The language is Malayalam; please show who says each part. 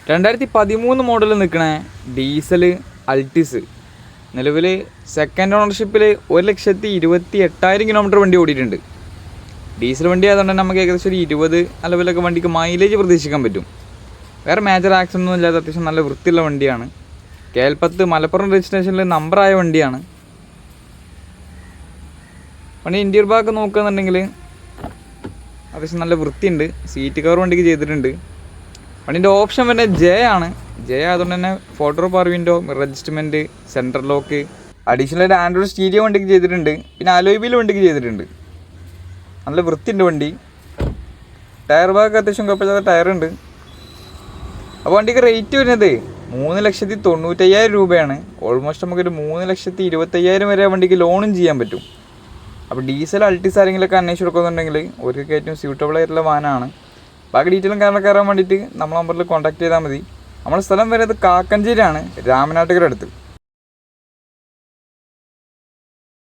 Speaker 1: 2013 മോഡൽ നിൽക്കണ ഡീസൽ അൾട്ടിസ് നിലവിൽ സെക്കൻഡ് ഓണർഷിപ്പിൽ 1,28,000 കിലോമീറ്റർ വണ്ടി ഓടിയിട്ടുണ്ട്. ഡീസൽ വണ്ടി ആയതുകൊണ്ട് തന്നെ നമുക്ക് ഏകദേശം ഒരു 20 അലവിലൊക്കെ വണ്ടിക്ക് മൈലേജ് പ്രതീക്ഷിക്കാൻ പറ്റും. വേറെ മേജർ ആക്സിഡൻ്റ് ഒന്നും ഇല്ലാതെ അത്യാവശ്യം നല്ല വൃത്തിയുള്ള വണ്ടിയാണ്. KL10 മലപ്പുറം രജിസ്ട്രേഷനിൽ നമ്പറായ വണ്ടിയാണ്. വണ്ടി ഇൻറ്റീരിയർ ഭാഗം നോക്കുകയെന്നുണ്ടെങ്കിൽ അത്യാവശ്യം നല്ല വൃത്തിയുണ്ട്. സീറ്റ് കവർ വണ്ടിക്ക് ചെയ്തിട്ടുണ്ട്. വണ്ടീൻ്റെ ഓപ്ഷൻ പിന്നെ ജെ ആണ്. ജെ ആയതുകൊണ്ട് തന്നെ photo power window, mirror adjustment, central lock, അഡീഷണലായിട്ട് ആൻഡ്രോയിഡ് സ്റ്റീരിയോ വണ്ടിക്ക് ചെയ്തിട്ടുണ്ട്. പിന്നെ അലോയ് വീൽ വണ്ടിക്ക് ചെയ്തിട്ടുണ്ട്. നല്ല വൃത്തിയുണ്ട് വണ്ടി. ടയർ ഭാഗമൊക്കെ അത്യാവശ്യം കുഴപ്പമില്ലാത്ത ടയറുണ്ട്. അപ്പോൾ വണ്ടിക്ക് റേറ്റ് വരുന്നത് 3,95,000 രൂപയാണ്. ഓൾമോസ്റ്റ് നമുക്കൊരു 3,25,000 വരെ വണ്ടിക്ക് ലോണും ചെയ്യാൻ പറ്റും. അപ്പോൾ ഡീസൽ അൾട്ടിസ് ആരെങ്കിലുമൊക്കെ അന്വേഷിച്ച് കൊടുക്കുന്നുണ്ടെങ്കിൽ ഒരു ഏറ്റവും സ്യൂട്ടബിൾ ആയിട്ടുള്ള വാഹനമാണ്. ബാക്കി ഡീറ്റെയിലും കാരണം കയറാൻ വേണ്ടിയിട്ട് നമ്മളെ നമ്പറിൽ കോൺടാക്ട് ചെയ്താൽ മതി. നമ്മുടെ സ്ഥലം വരുന്നത് കാക്കഞ്ചേരിയാണ്, രാമനാട്ടുകര അടുത്ത്.